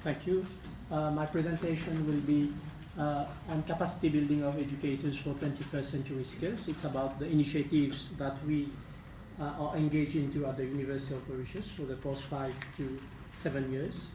Thank you. My presentation will be on capacity building of educators for 21st century skills. It's about the initiatives that we are engaged into at the University of Mauritius for the past 5 to 7 years.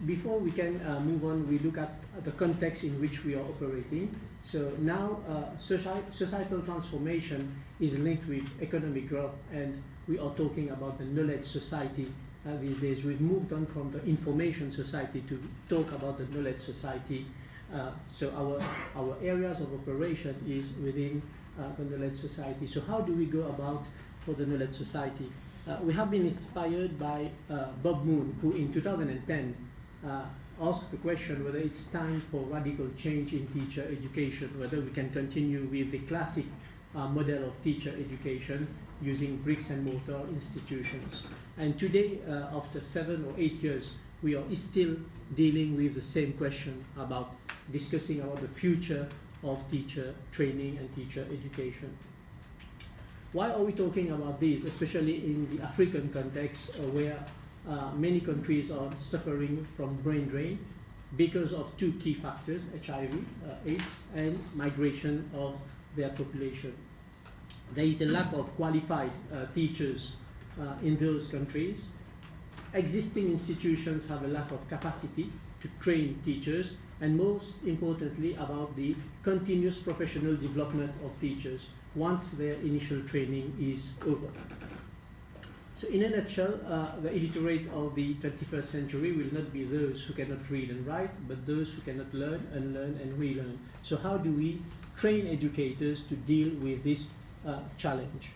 Before we can move on, we look at the context in which we are operating. So now societal transformation is linked with economic growth, and we are talking about the knowledge society these days. We've moved on from the information society to talk about the knowledge society. So our areas of operation is within the knowledge society. So how do we go about for the knowledge society? We have been inspired by Bob Moon, who in 2010 asked the question whether it's time for radical change in teacher education, whether we can continue with the classic model of teacher education using bricks and mortar institutions. And today, after 7 or 8 years, we are still dealing with the same question about discussing about the future of teacher training and teacher education. Why are we talking about this, especially in the African context where many countries are suffering from brain drain because of 2 key factors, HIV, AIDS, and migration of their population. There is a lack of qualified teachers in those countries. Existing institutions have a lack of capacity to train teachers, and most importantly about the continuous professional development of teachers once their initial training is over. So in a nutshell, the illiterate of the 21st century will not be those who cannot read and write, but those who cannot learn, unlearn, and relearn. So how do we train educators to deal with this challenge?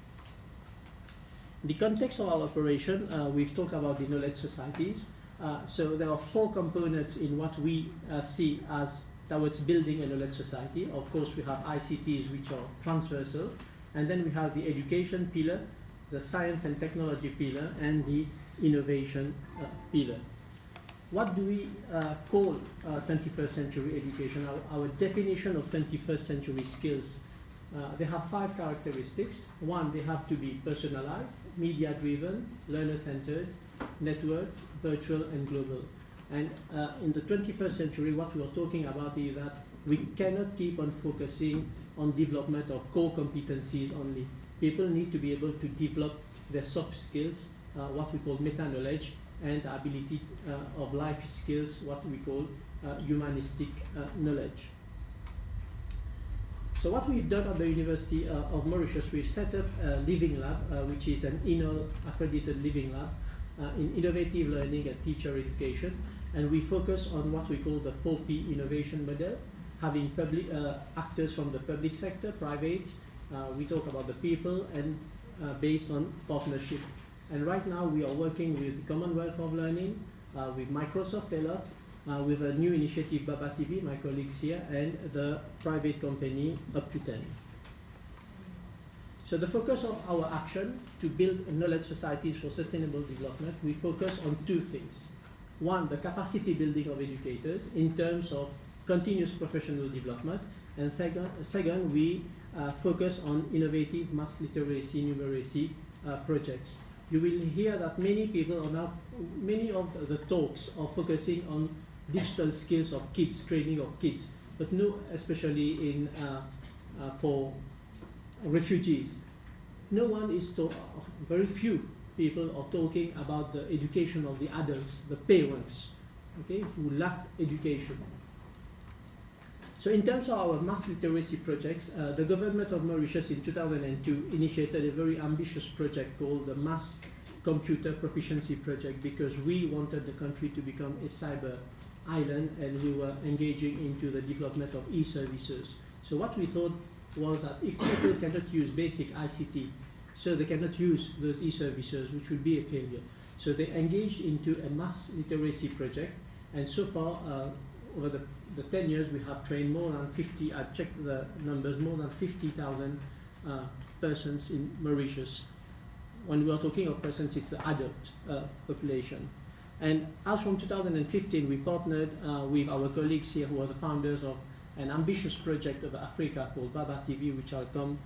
In the context of our operation, we've talked about the knowledge societies. So there are 4 components in what we see as towards building a knowledge society. Of course, we have ICTs, which are transversal, and then we have the education pillar, the science and technology pillar, and the innovation pillar. What do we call 21st century education? Our definition of 21st century skills, they have 5 characteristics. 1, they have to be personalized, media-driven, learner-centered, networked, virtual, and global. And in the 21st century, what we are talking about is that we cannot keep on focusing on development of core competencies only. People need to be able to develop their soft skills, what we call meta-knowledge, and the ability of life skills, what we call humanistic knowledge. So what we've done at the University of Mauritius, we've set up a living lab, which is an INOL accredited living lab in innovative learning and teacher education. And we focus on what we call the 4P innovation model, having public actors from the public sector, private, we talk about the people, and based on partnership. And right now we are working with the Commonwealth of Learning, with Microsoft a lot, with a new initiative, Baba TV, my colleagues here, and the private company Up to 10. So the focus of our action to build knowledge societies for sustainable development, we focus on 2 things. 1, the capacity building of educators in terms of continuous professional development, and second, we focus on innovative mass literacy, numeracy projects. You will hear that many people are now, many of the talks are focusing on digital skills of kids, training of kids, but no, especially in for refugees. No one is very few people are talking about the education of the adults, the parents, okay, who lack education. So in terms of our mass literacy projects, the government of Mauritius in 2002 initiated a very ambitious project called the Mass Computer Proficiency Project, because we wanted the country to become a cyber island, and we were engaging into the development of e-services. So what we thought was that if people cannot use basic ICT, so they cannot use those e-services, which would be a failure. So they engaged into a mass literacy project, and so far, over the 10 years, we have trained more than 50, I've checked the numbers, more than 50,000 persons in Mauritius. When we are talking of persons, it's the adult population. And as from 2015, we partnered with our colleagues here who are the founders of an ambitious project of Africa called Baba TV, which I'll come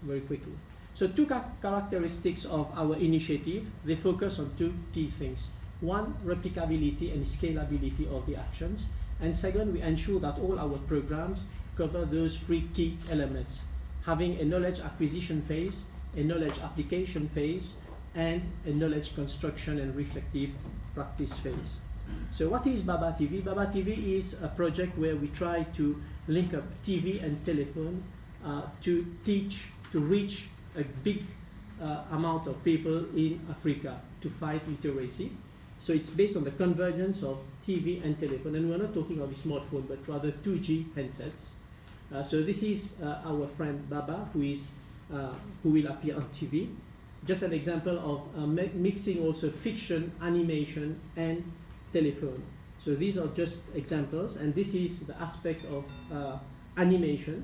very quickly. So 2 characteristics of our initiative, they focus on 2 key things. One, replicability and scalability of the actions. And second, we ensure that all our programs cover those three key elements: having a knowledge acquisition phase, a knowledge application phase, and a knowledge construction and reflective practice phase. So what is Baba TV? Baba TV is a project where we try to link up TV and telephone to reach a big amount of people in Africa to fight literacy. So it's based on the convergence of TV and telephone, and we're not talking of a smartphone, but rather 2G handsets. So this is our friend Baba, who will appear on TV. Just an example of mixing also fiction, animation, and telephone. So these are just examples, and this is the aspect of animation,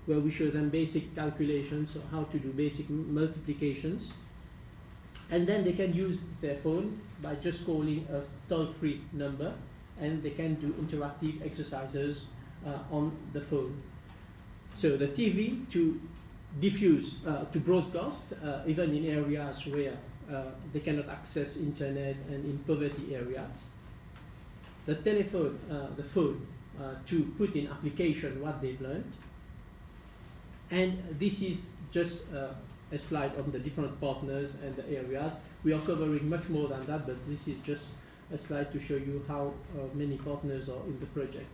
where we show them basic calculations, so how to do basic multiplications. And then they can use their phone by just calling a toll-free number, and they can do interactive exercises on the phone. So the TV to diffuse, to broadcast, even in areas where they cannot access internet and in poverty areas. The telephone, the phone, to put in application what they've learned. And this is just a slide on the different partners and the areas. We are covering much more than that, but this is just a slide to show you how many partners are in the project.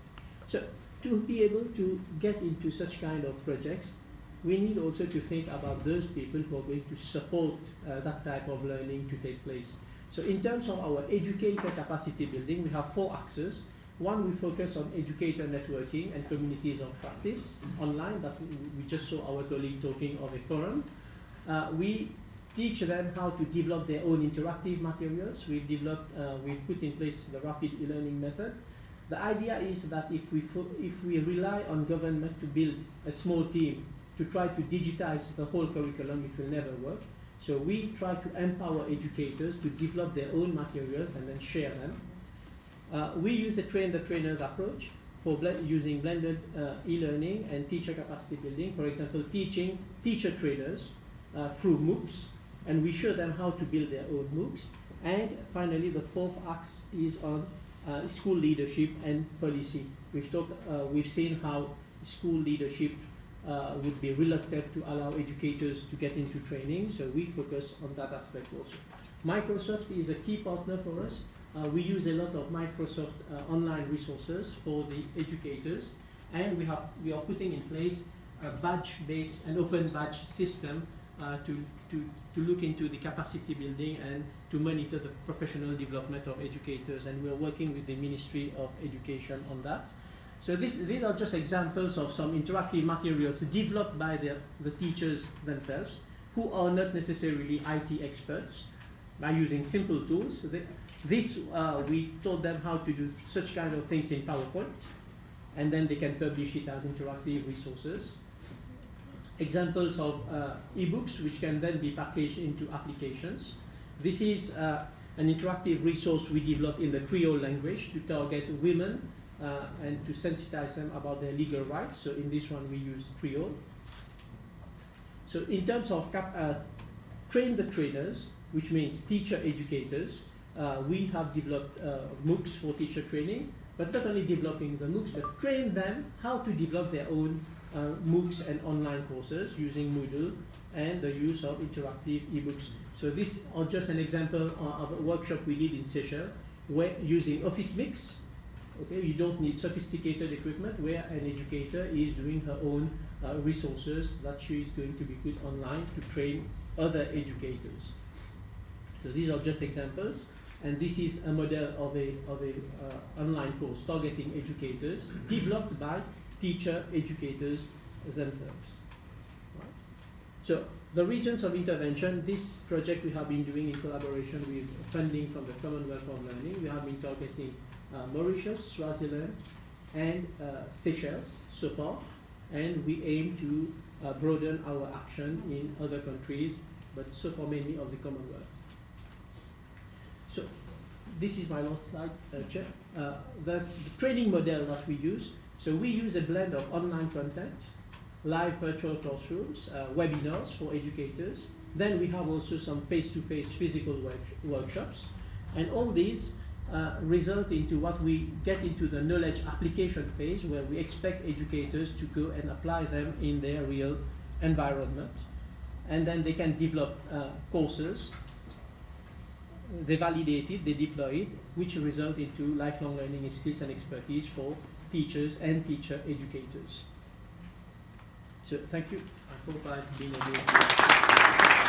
So to be able to get into such kind of projects, we need also to think about those people who are going to support that type of learning to take place. So in terms of our educator capacity building, we have 4 axes. One, we focus on educator networking and communities of practice online, that we just saw our colleague talking of a forum. We teach them how to develop their own interactive materials. We've put in place the rapid e-learning method. The idea is that if we rely on government to build a small team to try to digitize the whole curriculum, it will never work. So we try to empower educators to develop their own materials and then share them. We use a train-the-trainers approach for using blended e-learning and teacher capacity building. For example, teaching teacher trainers through MOOCs, and we show them how to build their own MOOCs. And finally, the 4th axe is on school leadership and policy. We've seen how school leadership would be reluctant to allow educators to get into training, so we focus on that aspect also. Microsoft is a key partner for us. We use a lot of Microsoft online resources for the educators, and we are putting in place a badge-based and open badge system to look into the capacity building and to monitor the professional development of educators, and we're working with the Ministry of Education on that. So these are just examples of some interactive materials developed by the teachers themselves, who are not necessarily IT experts, by using simple tools. So we taught them how to do such kind of things in PowerPoint, and then they can publish it as interactive resources. Examples of e-books which can then be packaged into applications. This is an interactive resource we developed in the Creole language to target women and to sensitize them about their legal rights. So in this one we use Creole. So in terms of train the trainers, which means teacher educators, we have developed MOOCs for teacher training, but not only developing the MOOCs, but train them how to develop their own MOOCs and online courses using Moodle and the use of interactive ebooks. So these are just an example of a workshop we did in Seychelles, where using Office Mix, okay, you don't need sophisticated equipment, where an educator is doing her own resources that she is going to be put online to train other educators. So these are just examples, and this is a model of a online course targeting educators, developed by teacher educators themselves. Right. So the regions of intervention, this project we have been doing in collaboration with funding from the Commonwealth of Learning. We have been targeting Mauritius, Swaziland, and Seychelles so far, and we aim to broaden our action in other countries, but so far mainly of the Commonwealth. So this is my last slide, Chair. The training model that we use, so we use a blend of online content, live virtual classrooms, webinars for educators. Then we have also some face-to-face physical workshops. And all these result into what we get into the knowledge application phase, where we expect educators to go and apply them in their real environment. And then they can develop courses, they validate it, they deploy it, which result into lifelong learning skills and expertise for teachers and teacher educators. So thank you. I hope I've been able to